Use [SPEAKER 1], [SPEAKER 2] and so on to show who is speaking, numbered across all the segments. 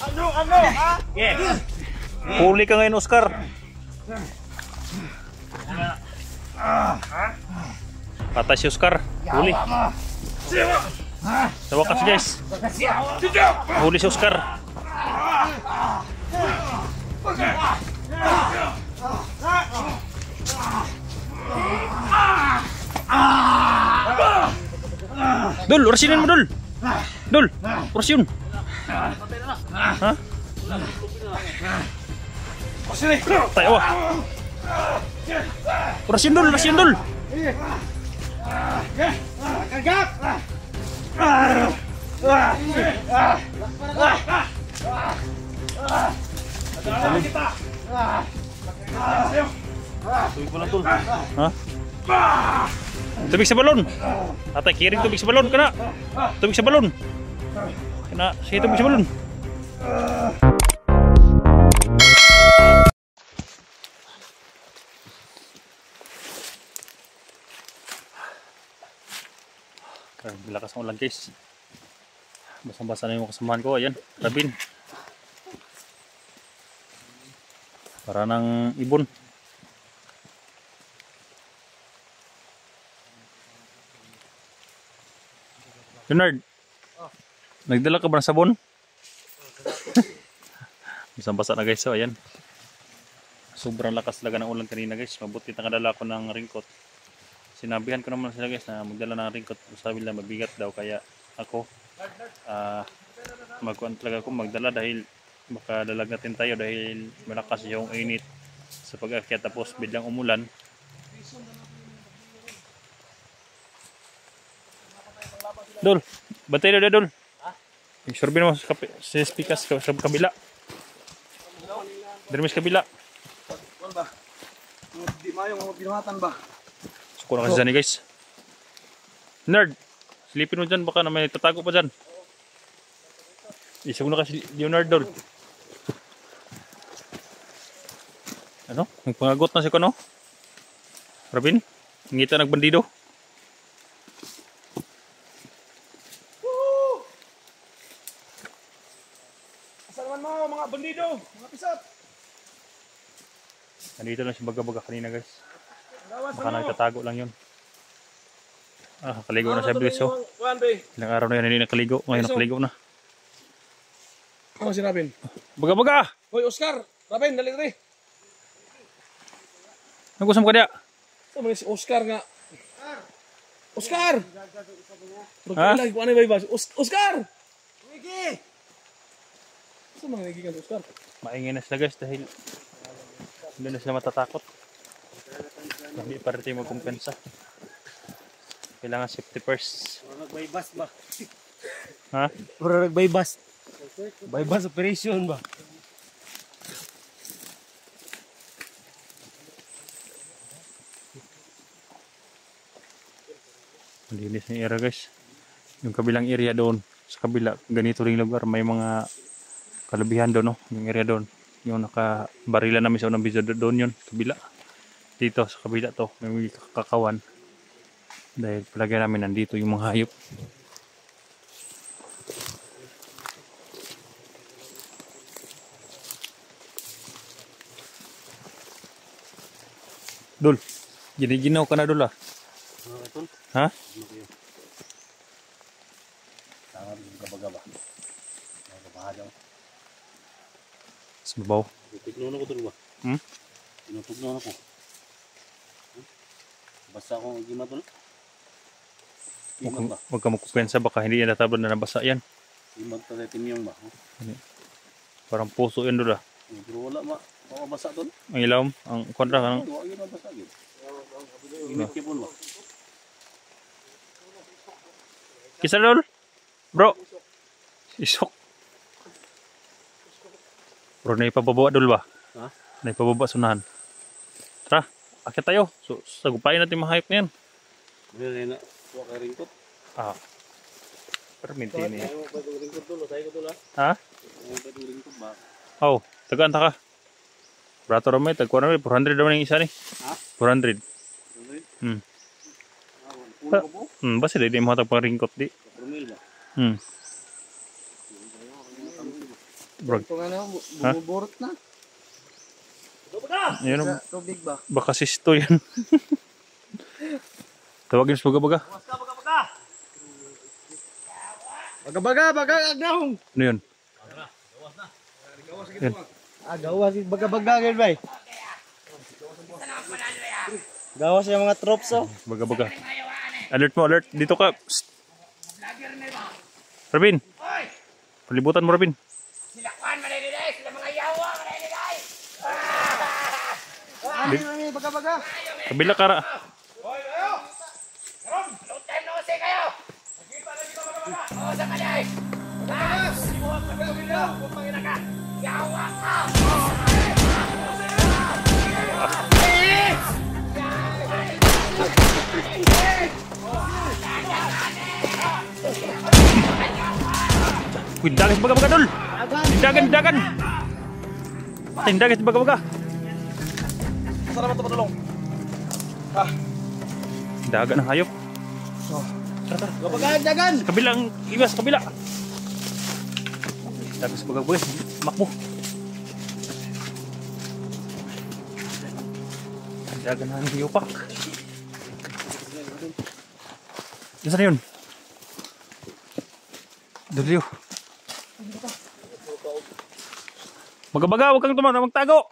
[SPEAKER 1] Ano, ha?
[SPEAKER 2] Yeah. Huli ka ngayon, Oscar. Patay si Oscar. Huli. Sa wakas, guys. Huli si Oscar. Dul, orasinin mo, Dul. Dul, orasyon. Ha? Tayo ah. Orasyon, Dul, orasyon, Dul.
[SPEAKER 1] Kagak!
[SPEAKER 2] Tubig mo lang, Dul. Ha? Tubig sa balon. Atay, kiring tubig sa balon. Kana. Tubig sa balon. Kana, sige tubig sa balon. Lakas ng ulan, guys. Basang-basa na yung kasamahan ko. Ayan, Rabin. Para ng ibon. Leonard, nagdala ka ba ng sabon? Basang-basa na, guys. So, ayan. Sobrang lakas talaga ng ulan kanina, guys. Mabuti nakadala ko ng raincoat. Sinabihan ko naman sila, guys, na magdala ng raincoat. Sabi nila mabigat daw, kaya ako magkuhan talaga ako magdala dahil baka dalagnatin tayo dahil malakas yung init sa pag-akyat, tapos biglang umulan. Dol, bantay na Dol. Isurbi mo sa speakers sa kabila. Dari sa kabila.
[SPEAKER 1] ba? Di mayong mga binuhatan ba?
[SPEAKER 2] Suko na kasi dyan, guys. Nerd, silipin mo dyan, baka na may tatago pa dyan. Isa mo na kasi Leonardo. Ano? Nagpangagot na si Kono? Robin? Ngita nagbandido?
[SPEAKER 1] Asan naman mo mga bandido? Mga pisat?
[SPEAKER 2] Nandito lang si baga-baga kanina, guys. Baka nagtatago lang yun. Ah, nakaligo na siya, Bliss. Oh. Ilang araw na yan, hindi nakaligo. Ngayon nakaligo na.
[SPEAKER 1] Ano si Robin?
[SPEAKER 2] Baga-baga!
[SPEAKER 1] Hoy, Oscar! Robin, dali rin!
[SPEAKER 2] Nagusam ka diya?
[SPEAKER 1] Sama si Oscar nga. Oscar!
[SPEAKER 2] Ha?
[SPEAKER 1] Oscar! Wiki! Sama nga nagigigan si Oscar?
[SPEAKER 2] Maingay na sila, guys, dahil hindi na sila matatakot. Hindi pa rin tayo magkumpensa. Kailangan safety first.
[SPEAKER 1] Puro nag-bypass ba?
[SPEAKER 2] Ha?
[SPEAKER 1] Puro nag-bypass. Bypass operation ba?
[SPEAKER 2] Malinis na area, guys. Yung kabilang area doon, sa kabila, ganito ring lugar, may mga kalabihan doon, no? Yung area doon. Yung nakabarila namin sa unang video doon yun, kabila. Dito, sa kabila to, may kakawan. Dahil palagi namin nandito yung mga hayop. Dul, ginaw ka na, Dul, ah. Ha? Sabaw.
[SPEAKER 1] Tignan ko dun ba? Tinutugnan ako. Basta akong gima dun.
[SPEAKER 2] Huwag ka magkupensa, baka hindi yan natablan na nabasa yan.
[SPEAKER 1] Gimag talaga timyong ba?
[SPEAKER 2] Parang puso yan, Dul, ah.
[SPEAKER 1] Pero wala ma. Basa dun?
[SPEAKER 2] Ang ilawom, ang kontra ka, no?
[SPEAKER 1] Wala yun mabasa yun. Gimit kipon ba?
[SPEAKER 2] Kisa, Dul? Bro. Isok. Bro, naipababa, Dul, ba?
[SPEAKER 1] Ha?
[SPEAKER 2] Naipababa sunahan. Tara, akit tayo. So, sagupayin natin mga hayop na yan.
[SPEAKER 1] Meron na. Huwag ka ringkot.
[SPEAKER 2] Ah. Pero minti niya.
[SPEAKER 1] Ayaw mo pa itong ringkot dun. Sayo ko dun ha.
[SPEAKER 2] Ha?
[SPEAKER 1] Ayaw mo pa itong ringkot ba?
[SPEAKER 2] Oh, tagaan ta ka. Brato ramay, tagkuha namin. 400 daw na yung isa ni.
[SPEAKER 1] Ha?
[SPEAKER 2] 400.
[SPEAKER 1] Puno ka po?
[SPEAKER 2] Basta di mo hatag pang ringkot di.
[SPEAKER 1] Promil ba?
[SPEAKER 2] Brag.
[SPEAKER 3] Ito nga na,
[SPEAKER 2] Ha?
[SPEAKER 3] bumuburot na.
[SPEAKER 2] Ayun,
[SPEAKER 3] Sa tubig ba?
[SPEAKER 2] baka sisto yan. Tawagin sa baga-baga.
[SPEAKER 3] Baga, agnaw!
[SPEAKER 2] Ano yun? Yan.
[SPEAKER 3] Gawas, baga, ganyan ba? Gawas yung mga troops, oh.
[SPEAKER 2] Baga-baga. Alert mo, alert. Dito ka. Psst. Robin. Palibutan mo, Robin.
[SPEAKER 4] Silakwan maniniday, sila mga yawa maniniday.
[SPEAKER 3] Baga.
[SPEAKER 2] Kabila kara.
[SPEAKER 4] Lutem no si kayo. Oh, sa kanay. Yawa ka.
[SPEAKER 2] Dagat baga-baga, Dol. Dagan. Dagat baga-baga.
[SPEAKER 1] Masarap ito patulong.
[SPEAKER 2] Dagat ng hayop.
[SPEAKER 3] Dagan!
[SPEAKER 2] Kabilang, iwas, kabila. Dagat sa baga-baga. Makbo. Dagat ng hayupak. Saan na yun? Dulyo. Magabaga, huwag kang magtago.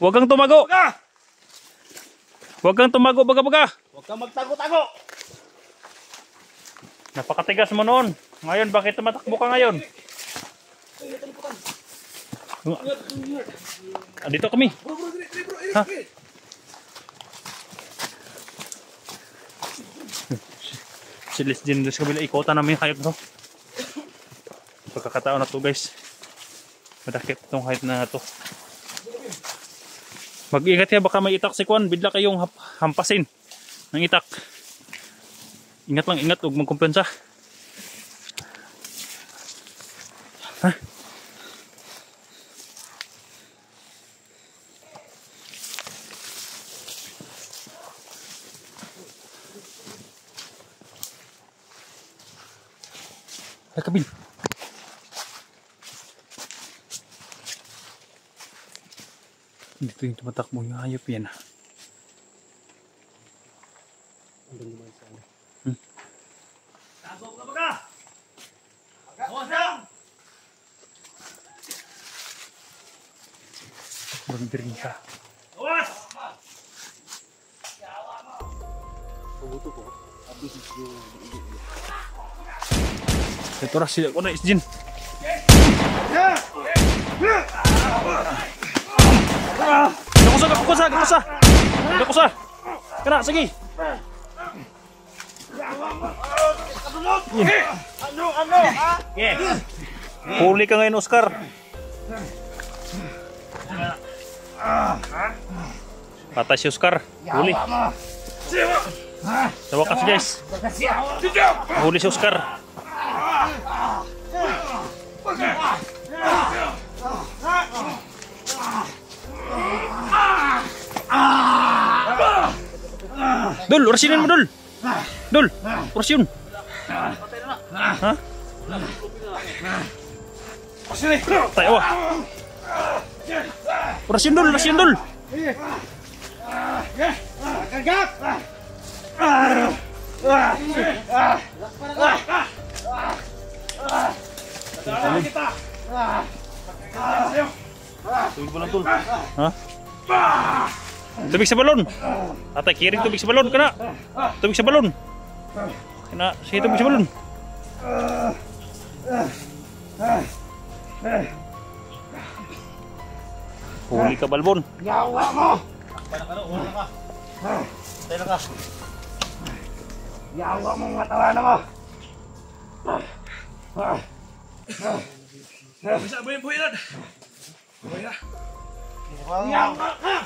[SPEAKER 2] Huwag kang tumago. Huwag kang tumago, baga-baga.
[SPEAKER 1] Huwag kang magtago-tago.
[SPEAKER 2] Napakatigas mo noon. Ngayon, bakit tumatakbo ka ngayon? Dito kami. Ha? Si Leslie doon sa kabila, ikutan namin yung hayop to. Pagkakataon na to, guys. Madakip itong hayop na to. Mag-ingat ya, baka may itak si Kwan. Bigla kayong hampasin ng itak. Ingat lang, ingat. Huwag magkumpensa. Ha? Ay, Kabil. Dito yung tumatakbo yung hayop yan.
[SPEAKER 1] Tago ka baga. Awas lang.
[SPEAKER 2] Magdiring ka.
[SPEAKER 1] Awas.
[SPEAKER 2] Ito ras sila ko na isjin. Gakusa. Kena, sige. Huli ka ngayon, Oscar. Patay si Oscar. Huli. Sa wakas, guys. Huli si Oscar. Dul, orasinin mo, Dul. Dul, orasyon. Ha? Tayo, ah. Orasyon, Dul, orasyon, Dul.
[SPEAKER 3] Kagak!
[SPEAKER 2] Tubig balon, Dul. Ha? Tubig sa balon. Tatay, kiring tubig sa balon. Kana. Tubig sa balon. Kana, sige tubig sa balon. Huli ka, Balbon.
[SPEAKER 3] Yawa mo!
[SPEAKER 1] Tayo na ka.
[SPEAKER 3] Yawa mo mga tawanan mo!
[SPEAKER 1] Bisa buhay na. Buhay na.
[SPEAKER 3] Yawa ka!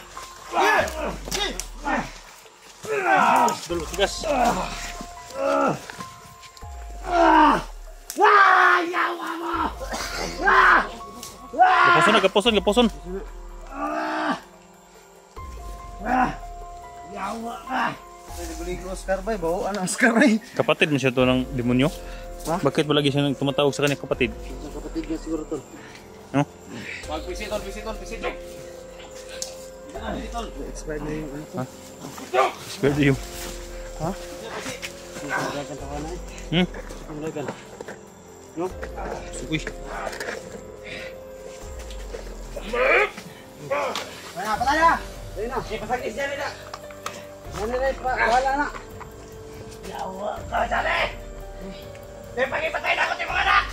[SPEAKER 2] Dul, tigas.
[SPEAKER 3] Yawa mo!
[SPEAKER 2] Gapuson, gapuson.
[SPEAKER 3] Yawa ka! Pwede balik ko Oscar ba? Bawa ang Oscar ba?
[SPEAKER 2] Kapatid mo siya to ng demonyo. Bakit ba lagi siya tumatawag sa kanyang kapatid?
[SPEAKER 3] Sa kapatid niya siguro tol.
[SPEAKER 2] No?
[SPEAKER 4] Mag-visitor.
[SPEAKER 3] Expired na yung ano ko.
[SPEAKER 2] Pwede yung...
[SPEAKER 3] Kumulagan tawa na eh.
[SPEAKER 2] Hmm?
[SPEAKER 3] Kumulagan. No?
[SPEAKER 2] Uy.
[SPEAKER 3] Kaya, patay na! Ayun na.
[SPEAKER 4] Pasagis dyan na.
[SPEAKER 3] Ano na, wala na.
[SPEAKER 4] Yawa ka dyan eh. Pagipatay na ako sa mga anak.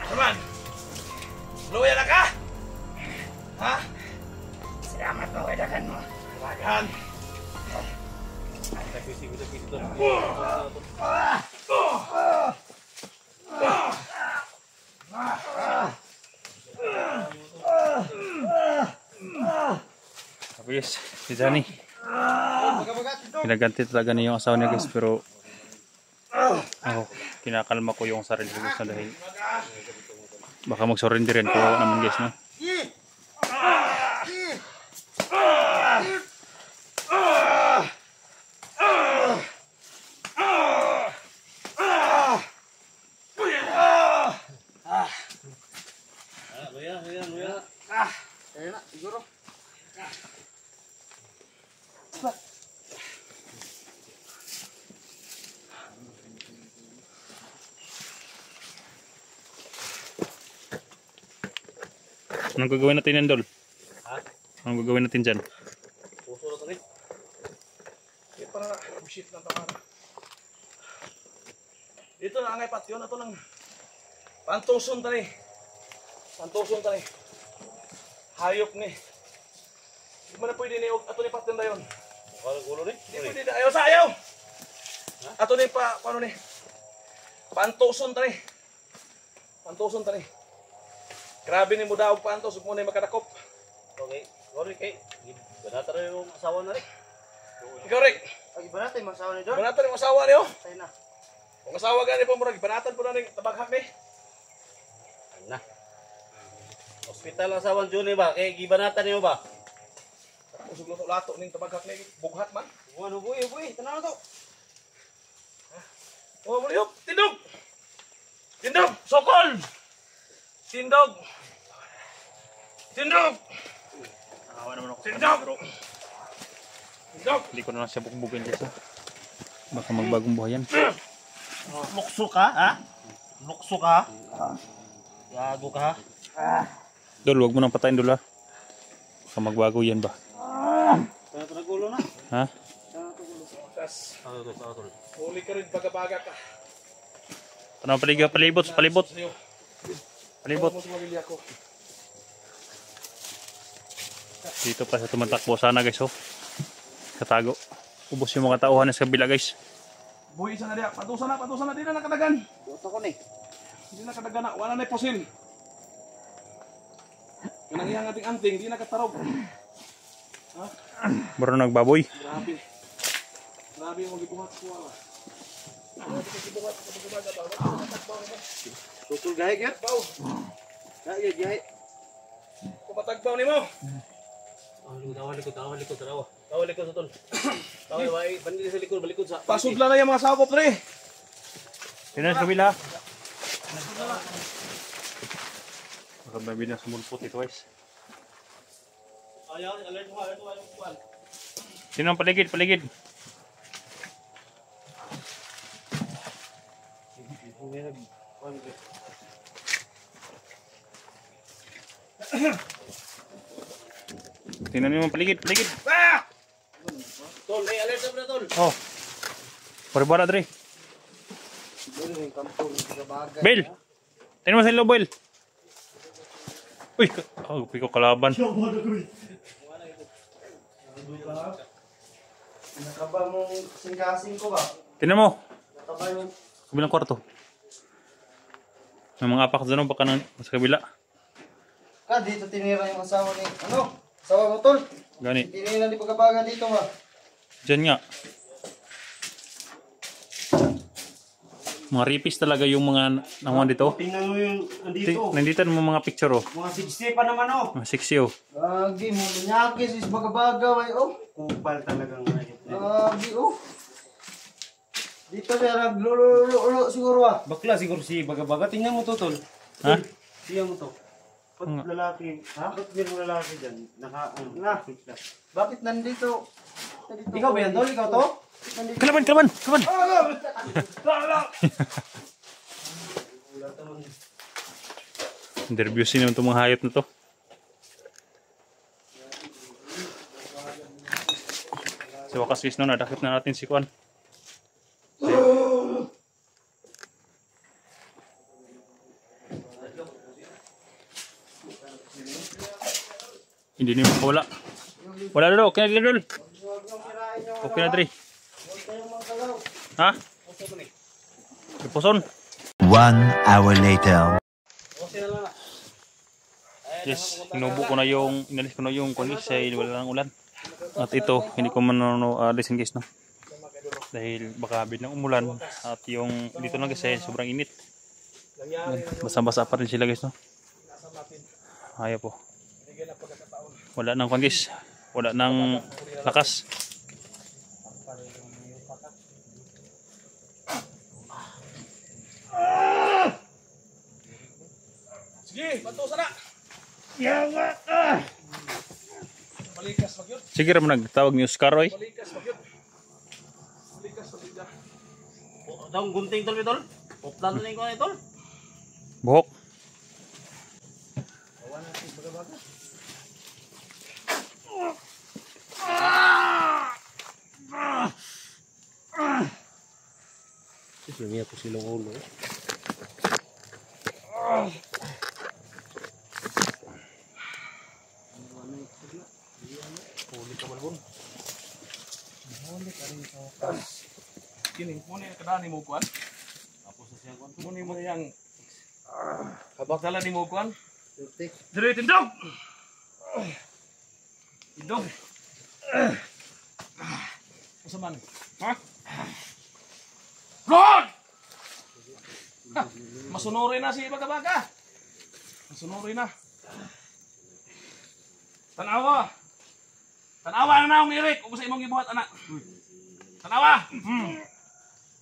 [SPEAKER 4] Naman. Luya na ka? Ha? Salamat mo, edakan mo. Salamat.
[SPEAKER 2] Yes, si Johnny. Pinaganti talaga niya yung asawa niya guys, pero ako, kinakalma ko yung sarili ko guys na dahil baka mag-surrender yan ko naman guys, no?
[SPEAKER 3] Ayun na, siguro.
[SPEAKER 2] Anong gagawin natin yan, Dol?
[SPEAKER 1] Ha?
[SPEAKER 2] Anong gagawin natin dyan?
[SPEAKER 1] Puso na ito rin. Hindi para na. Bullshit na tamara. Dito na angay patyon. Ito lang. Pantuson tani. Pantuson tani. Hayop ni. Di mo na pwede ni. Ato ni patyon dayon.
[SPEAKER 4] Gulo ni?
[SPEAKER 1] Di pwede na. Ayaw sa ayaw. Ato ni pa. Paano ni? Pantuson tani. Pantuson tani. Grabe ni mo daw pantos. Huwag mo na yung makadakop.
[SPEAKER 4] Okay. Sorry kay. Banata rin yung asawa na rin.
[SPEAKER 1] Ikaw Rick.
[SPEAKER 3] Ay, iba natin, masawa ni John.
[SPEAKER 1] Banatan yung asawa niyo.
[SPEAKER 3] Tayo na.
[SPEAKER 1] Kung asawa gani po mo rin. Banatan po na rin. Tabaghap ni.
[SPEAKER 4] Na. Hospital ang asawa Juni ba? Kaya gibanatan niyo ba?
[SPEAKER 1] Usog luto lato ning tabaghap ni. Bughat man.
[SPEAKER 3] Ano, buhay, tanaw na to.
[SPEAKER 1] Oh, muliyop. Tindog. Tindog. Sokol. Tindog. Tindog.
[SPEAKER 2] Awa naman ako.
[SPEAKER 1] Tindog. Tindog.
[SPEAKER 2] Hindi ko na lang siya bugbugin guys, ha? Baka magbagong buhay yan.
[SPEAKER 4] Lukso ka, ha? Lukso ka? Gago ka, ha?
[SPEAKER 2] Dol, wag mo nang patayin, Dol, ha? Baka magbago yan ba?
[SPEAKER 3] Tanaw gulo na.
[SPEAKER 2] Ha?
[SPEAKER 1] Tas. Huli ka rin baga-baga ka.
[SPEAKER 2] Ano, palibot.
[SPEAKER 1] Sa'yo.
[SPEAKER 2] Palibot.
[SPEAKER 1] Mo sa pamilya ko.
[SPEAKER 2] Dito pa sa tumatakbo sana guys, oh. Katago. Ubos yung mga tauhan sa kabila guys.
[SPEAKER 1] Buhi isa na diya. Patusan na. Di na nakadagan.
[SPEAKER 3] Tuto ko ni.
[SPEAKER 1] Di na nakadagan na. Wala na posil. Kanang iyang anting-anting. Di na katarog. Ha?
[SPEAKER 2] Baro nagbaboy.
[SPEAKER 1] Grabe. Grabe yung magibuhat ko.
[SPEAKER 3] Tukul gahig yan.
[SPEAKER 1] Baw.
[SPEAKER 3] Gahig.
[SPEAKER 1] Kumatagbaw ni mo.
[SPEAKER 4] Tawal likod sa tol. Tawal, bandili sa likod, balikod sa...
[SPEAKER 1] Pasudla na yung mga sakop na eh.
[SPEAKER 2] Sino sa kabila? Baka may bilang sumulpot ito guys.
[SPEAKER 4] Ayaw, alert mo.
[SPEAKER 2] Sino ang paligid? Tingnan niyo ang paligid.
[SPEAKER 4] Tol, alert na tol.
[SPEAKER 2] Oh. Paribara dre. Bel. Tingnan mo sa loob, Bel. Uy, piko kalaban.
[SPEAKER 3] Nakaba mong singkasing ko ba?
[SPEAKER 2] Tingnan mo.
[SPEAKER 3] Nakaba yung...
[SPEAKER 2] Kabilang kwarto. May mga apak dyan, baka sa kabila.
[SPEAKER 3] Ka, dito tinira yung asawa ni, ano? Asawa mo, tol.
[SPEAKER 2] Gani.
[SPEAKER 3] Tinira ni Pagabaga dito ba?
[SPEAKER 2] Diyan nga. Mga ripis talaga yung mga nakuha dito.
[SPEAKER 4] Tingnan mo yung andito.
[SPEAKER 2] Nandito naman mga picture oh.
[SPEAKER 4] Mga 60 pa naman oh.
[SPEAKER 2] Mga 60 oh.
[SPEAKER 3] Lagi mo, nyakis is Pagabaga, way, oh.
[SPEAKER 4] Kupal talagang mahit.
[SPEAKER 3] Lagi, oh. Dito siya, naglulo siguro, ah.
[SPEAKER 4] Bakla siguro si Bagabaga. Tingnan mo to, tol.
[SPEAKER 2] Ha?
[SPEAKER 4] Tingnan mo to. Ba't lalaki? Ha? Ba't mayroong lalaki dyan?
[SPEAKER 3] Bakit nandito?
[SPEAKER 4] Ikaw ba yan, tol? Ikaw to?
[SPEAKER 2] Kalaban, kalaban, kalaban. Interviewin naman itong mga hayop na to. Sa wakas guys, no, nadakip na natin si Kwan. Hindi niyo makawala. Wala na daw, okay na dito. Okay na dito. Ha? Puson.
[SPEAKER 5] 1 hour later.
[SPEAKER 2] Yes, inubo ko na yung, inalis ko na yung kunis dahil wala lang ulan. At ito, hindi ko man guys, no? Dahil baka biglang umulan at yung dito lang kasi sobrang init. Basa-basa pa rin sila guys, no? Ayaw po. Wala nang kunis, wala nang lakas.
[SPEAKER 1] Sige, bantu sana. Balikas magyud.
[SPEAKER 2] Sige ra mo nagtawag ni Oscar oy.
[SPEAKER 1] Balikas magyud. Balikas pagida.
[SPEAKER 4] Daong gunting tol, tol. Poplan na ko tol.
[SPEAKER 2] Buhok.
[SPEAKER 4] Sige ako silong ulo.
[SPEAKER 1] Kini mo ni kadani mo kuan.
[SPEAKER 4] Tapos sa siyang
[SPEAKER 1] Mo ni mo yang kabakalan ni mo kuan.
[SPEAKER 3] Tutik.
[SPEAKER 1] Dire tindog. Tindog. Asa man? Ha? Lord! Masunurin na si Bagabaga. Masunurin na. Tanawa. Tanawa na na umirik. Kung sa imong gibuhat anak. Tanawa.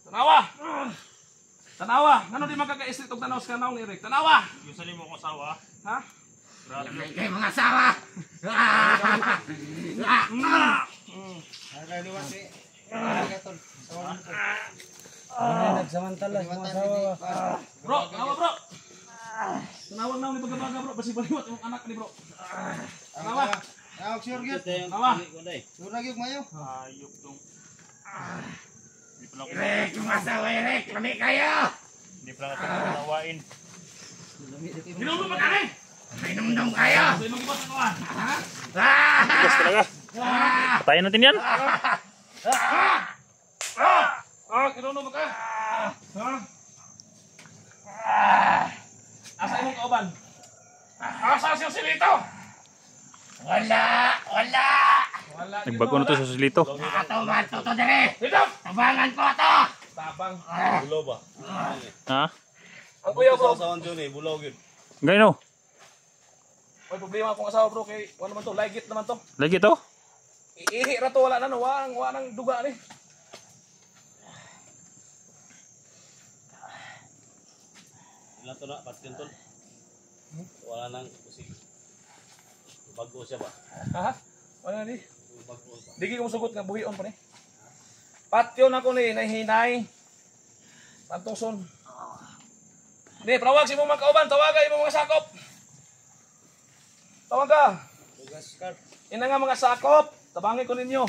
[SPEAKER 1] Tanawa. Tanawa. Ngano di magkaka-street og tanaw sa kanawng irik. Tanawa.
[SPEAKER 2] Yung sa limo ko sawa.
[SPEAKER 1] Ha?
[SPEAKER 3] Kay mga asawa! Nagsamantala sa mga asawa.
[SPEAKER 1] Bro, tanawa bro. Tanawag na ni Bagabaga bro. Basi baliwat yung anak ni bro. Tanawa.
[SPEAKER 3] Tawag si Orgit.
[SPEAKER 1] Tanawa.
[SPEAKER 3] Doon nagyog mayo.
[SPEAKER 2] Ayok tong. Hindi pala ako.
[SPEAKER 3] Irek, yung asawa, Irek! Lami kayo!
[SPEAKER 2] Hindi pala ako tawain.
[SPEAKER 1] Ginulo pa kami.
[SPEAKER 3] Minumdum kayo!
[SPEAKER 1] Sa imong gibuhat sa kuan. Ha?
[SPEAKER 2] Tigas talaga. Patayin natin yan.
[SPEAKER 1] Ginulo pa ka. Ha? Asa imong kauban? Asa siya silito?
[SPEAKER 3] Wala!
[SPEAKER 1] Wala.
[SPEAKER 2] Nagbago na to sa silito.
[SPEAKER 3] Katuman to to dire!
[SPEAKER 1] Dito.
[SPEAKER 3] Tabangan ko to!
[SPEAKER 1] Tabang.
[SPEAKER 4] Bulo ba?
[SPEAKER 2] Ha?
[SPEAKER 1] Ang kuya bro.
[SPEAKER 4] Sa Johnny, bulo gyud.
[SPEAKER 2] Ganyan o.
[SPEAKER 1] May problema akong asawa bro kay ano naman to, ligit naman to.
[SPEAKER 2] Lagi to.
[SPEAKER 1] Iihi ra to wala na no, wala nang duga ni.
[SPEAKER 4] Ilan to na? Patin tol. Wala nang usig. Bago siya ba?
[SPEAKER 1] Ha? Wala ni.
[SPEAKER 4] Bago ba?
[SPEAKER 1] Digi ko sugot nga buhion pa ni. Patyo na ko ni nahinay. Pantuson. Ni, prawag si mo mga kauban, tawagan mo mga sakop. Tawag ka. Ina nga mga sakop, tabangin ko ninyo.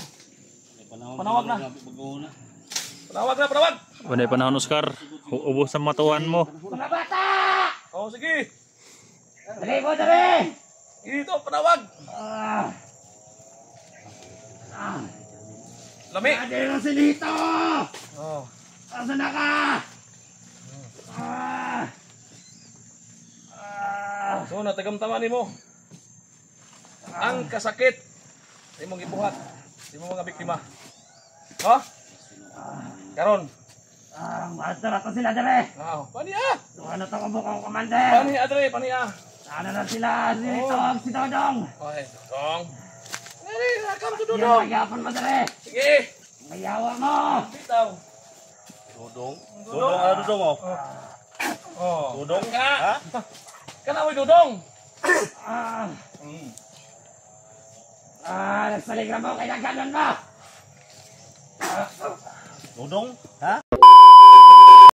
[SPEAKER 1] Panawag na.
[SPEAKER 4] Bago na.
[SPEAKER 1] Panawag na, panawag.
[SPEAKER 2] Wala yung panahon Oscar. Ubos ang matuan mo.
[SPEAKER 3] Mga bata!
[SPEAKER 1] Oh, sige.
[SPEAKER 3] Dali mo, dali!
[SPEAKER 1] Ito, panawag. Lami.
[SPEAKER 3] Dali mo si Lito!
[SPEAKER 1] Oh.
[SPEAKER 3] Asan na ka?
[SPEAKER 1] mo na tagamtaman nimo. Ang kasakit sa imong gibuhat sa imong mga biktima. Ha? Karon.
[SPEAKER 3] Master ako sila dire.
[SPEAKER 1] Paniya.
[SPEAKER 3] Ano to ang bukong commander?
[SPEAKER 1] Paniya Dre, paniya.
[SPEAKER 3] Ano na sila? Silitong, si Dodong.
[SPEAKER 1] Okay, Dodong. Dali, rakam to
[SPEAKER 3] Yan,
[SPEAKER 1] Dodong.
[SPEAKER 3] magyapon mo dire.
[SPEAKER 1] Sige.
[SPEAKER 3] Mayawa mo.
[SPEAKER 1] Bitaw.
[SPEAKER 4] Dudong. Dudong, ano dudong mo?
[SPEAKER 1] Oh.
[SPEAKER 4] Dudong?
[SPEAKER 1] Kana.
[SPEAKER 4] Ha?
[SPEAKER 1] Kana oy Dodong.
[SPEAKER 3] Ah. Nagsaligram mo kay nagganon mo.
[SPEAKER 4] Dudong? Ha?